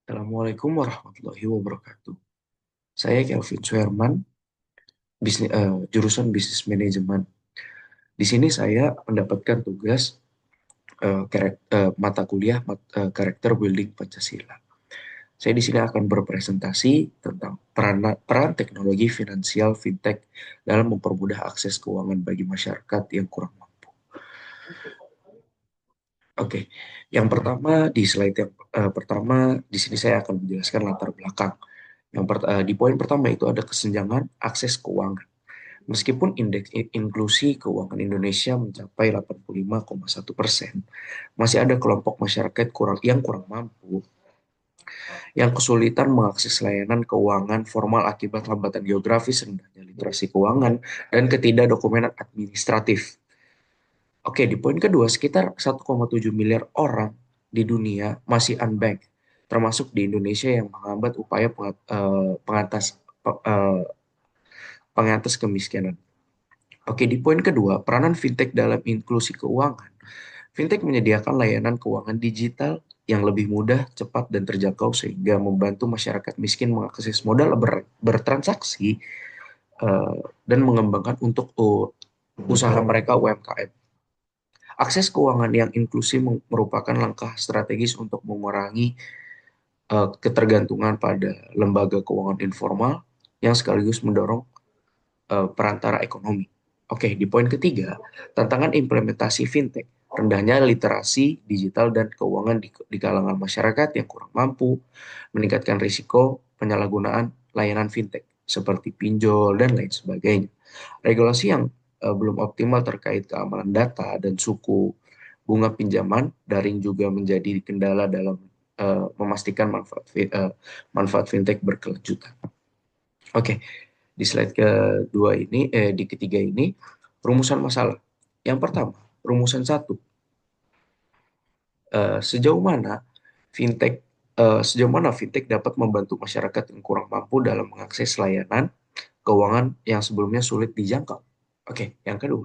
Assalamualaikum warahmatullahi wabarakatuh. Saya Kelvin Suherman, jurusan Bisnis Manajemen. Di sini saya mendapatkan tugas mata kuliah karakter building Pancasila. Saya di sini akan berpresentasi tentang peran teknologi finansial fintech dalam mempermudah akses keuangan bagi masyarakat yang kurang mampu. Oke, yang pertama di slide yang pertama di sini saya akan menjelaskan latar belakang. Di poin pertama itu ada kesenjangan akses keuangan. Meskipun indeks inklusi keuangan Indonesia mencapai 85,1%, masih ada kelompok masyarakat yang kurang mampu yang kesulitan mengakses layanan keuangan formal akibat hambatan geografis, rendahnya literasi keuangan, dan ketidakdokumenan administratif. Oke, di poin kedua, sekitar 1,7 miliar orang di dunia masih unbanked, termasuk di Indonesia yang menghambat upaya pengatas kemiskinan. Oke, di poin kedua, peranan fintech dalam inklusi keuangan. Fintech menyediakan layanan keuangan digital yang lebih mudah, cepat, dan terjangkau sehingga membantu masyarakat miskin mengakses modal bertransaksi dan mengembangkan untuk usaha mereka UMKM. Akses keuangan yang inklusif merupakan langkah strategis untuk mengurangi ketergantungan pada lembaga keuangan informal yang sekaligus mendorong perantara ekonomi. Oke, di poin ketiga, tantangan implementasi fintech, rendahnya literasi digital dan keuangan di kalangan masyarakat yang kurang mampu, meningkatkan risiko penyalahgunaan layanan fintech seperti pinjol dan lain sebagainya. Regulasi yang belum optimal terkait keamanan data dan suku bunga pinjaman daring juga menjadi kendala dalam memastikan manfaat fintech berkelanjutan. Oke, di slide di ketiga ini, rumusan masalah. Yang pertama, rumusan satu, eh, sejauh mana fintech sejauh mana fintech dapat membantu masyarakat yang kurang mampu dalam mengakses layanan keuangan yang sebelumnya sulit dijangkau. Oke, yang kedua,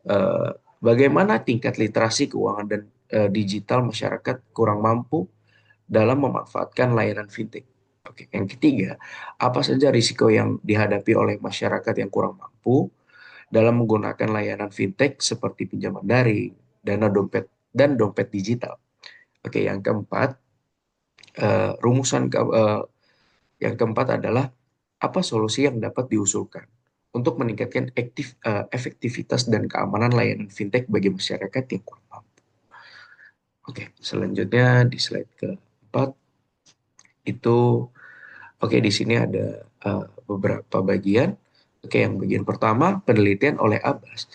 eh, bagaimana tingkat literasi keuangan dan digital masyarakat kurang mampu dalam memanfaatkan layanan fintech. Oke, yang ketiga, apa saja risiko yang dihadapi oleh masyarakat yang kurang mampu dalam menggunakan layanan fintech seperti pinjaman daring, dana dompet, dan dompet digital. Oke, eh, rumusan ke, eh, yang keempat adalah apa solusi yang dapat diusulkan untuk meningkatkan efektivitas dan keamanan layanan fintech bagi masyarakat yang kurang mampu. Oke, selanjutnya di slide keempat itu, oke, di sini ada beberapa bagian. Oke, yang bagian pertama, penelitian oleh Abbas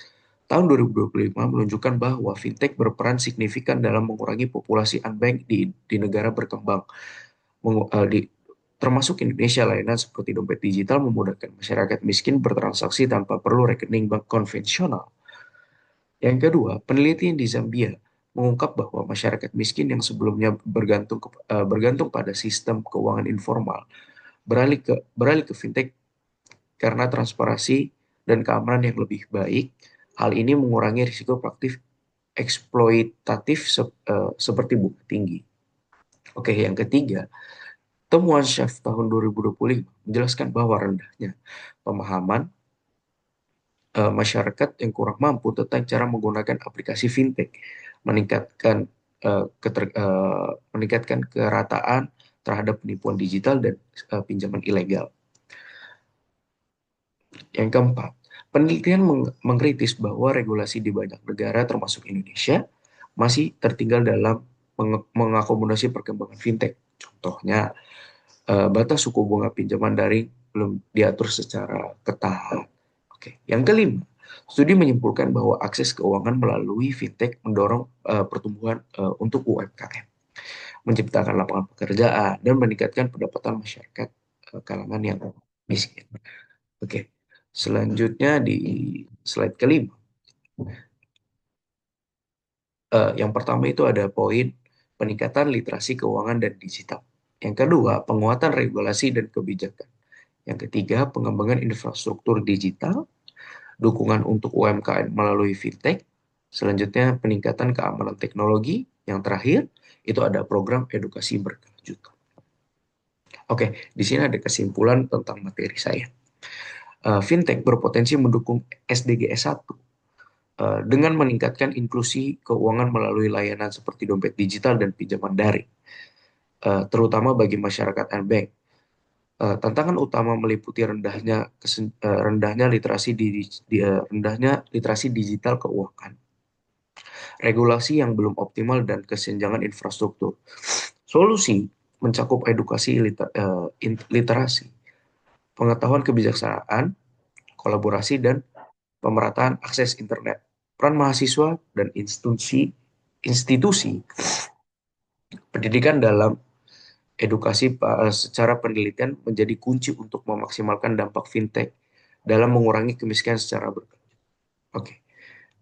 tahun 2025 menunjukkan bahwa fintech berperan signifikan dalam mengurangi populasi unbanked di negara berkembang, Mengu- eh, di, termasuk Indonesia. Layanan seperti dompet digital memudahkan masyarakat miskin bertransaksi tanpa perlu rekening bank konvensional. Yang kedua, penelitian di Zambia mengungkap bahwa masyarakat miskin yang sebelumnya bergantung pada sistem keuangan informal beralih ke fintech karena transparansi dan keamanan yang lebih baik. Hal ini mengurangi risiko praktik eksploitatif seperti bunga tinggi. Oke, yang ketiga, temuan Chef tahun 2025 menjelaskan bahwa rendahnya pemahaman masyarakat yang kurang mampu tentang cara menggunakan aplikasi fintech meningkatkan meningkatkan kerataan terhadap penipuan digital dan pinjaman ilegal. Yang keempat, penelitian mengkritis bahwa regulasi di banyak negara termasuk Indonesia masih tertinggal dalam mengakomodasi perkembangan fintech. Contohnya, batas suku bunga pinjaman daring belum diatur secara ketat. Oke, yang kelima, studi menyimpulkan bahwa akses keuangan melalui fintech mendorong pertumbuhan untuk UMKM, menciptakan lapangan pekerjaan dan meningkatkan pendapatan masyarakat kalangan yang miskin. Oke, selanjutnya di slide kelima. Yang pertama itu ada poin peningkatan literasi keuangan dan digital. Yang kedua, penguatan regulasi dan kebijakan. Yang ketiga, pengembangan infrastruktur digital, dukungan untuk UMKM melalui fintech. Selanjutnya, peningkatan keamanan teknologi. Yang terakhir, itu ada program edukasi berkelanjutan. Oke, di sini ada kesimpulan tentang materi saya. Fintech berpotensi mendukung SDGs 1 dengan meningkatkan inklusi keuangan melalui layanan seperti dompet digital dan pinjaman daring, terutama bagi masyarakat unbank. Tantangan utama meliputi rendahnya rendahnya literasi digital keuangan, regulasi yang belum optimal dan kesenjangan infrastruktur. Solusi mencakup edukasi literasi, pengetahuan kebijaksanaan, kolaborasi dan pemerataan akses internet. Peran mahasiswa dan institusi pendidikan dalam edukasi secara penelitian menjadi kunci untuk memaksimalkan dampak fintech dalam mengurangi kemiskinan secara berkelanjutan. Oke,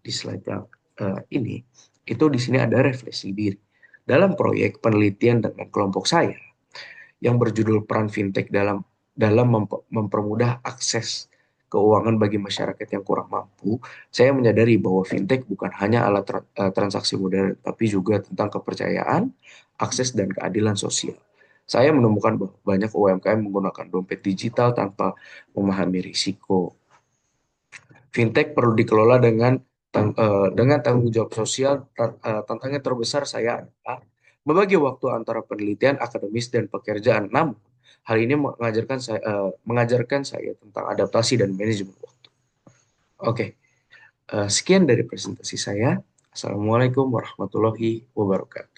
di slide yang ini itu di sini ada refleksi diri. Dalam proyek penelitian dengan kelompok saya yang berjudul Peran Fintech dalam mempermudah akses keuangan bagi masyarakat yang kurang mampu, saya menyadari bahwa fintech bukan hanya alat transaksi modern, tapi juga tentang kepercayaan, akses, dan keadilan sosial. Saya menemukan bahwa banyak UMKM menggunakan dompet digital tanpa memahami risiko. Fintech perlu dikelola dengan tanggung jawab sosial. Tantangan terbesar saya adalah membagi waktu antara penelitian akademis dan pekerjaan. Namun, hal ini mengajarkan saya tentang adaptasi dan manajemen waktu. Oke, sekian dari presentasi saya. Assalamualaikum warahmatullahi wabarakatuh.